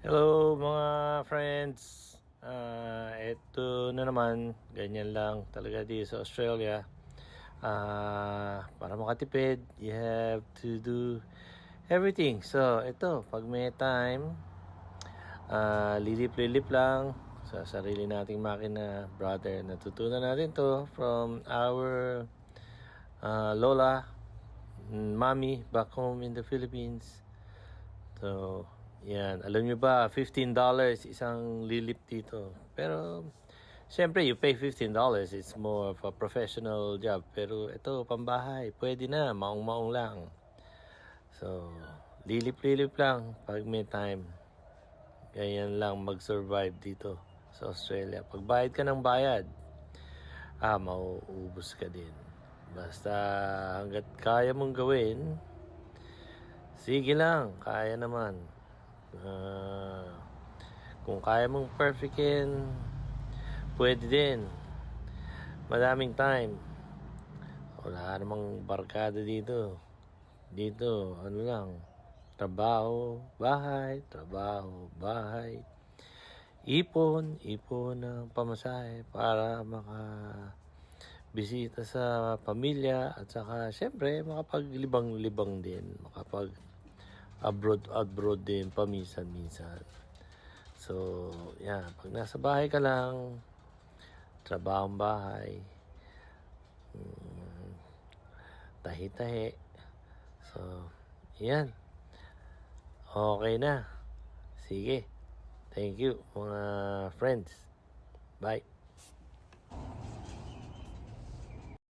Hello mga friends. Ito na naman, ganyan lang talaga dito sa Australia. Para makatipid, you have to do everything. So, ito, pag may time, lilip-lilip lang sa sarili nating makina, brother. Natutunan natin to from our lola, mommy back home in the Philippines. So, yan. Alam nyo ba, $15 isang lilip dito. Pero, syempre, you pay $15. It's more of a professional job. Pero ito, pambahay. Pwede na. Maong-maong lang. So, lilip-lilip lang pag may time. Ganyan lang mag-survive dito sa Australia. Pag bayad ka ng bayad, mauubos ka din. Basta hanggat kaya mong gawin, sige lang, kaya naman. Kung kaya mong perfectin, pwede din. Madaming time. Wala namang barkada dito. Dito, ano lang, trabaho, bahay, trabaho, bahay. Ipon ng pamasahe para makabisita sa pamilya at saka syempre makapaglibang-libang din, abroad din paminsan-minsan. So, yan. Pag nasa bahay ka lang, trabahong bahay, tahi-tahi. So, yan. Okay na. Sige. Thank you, mga friends. Bye.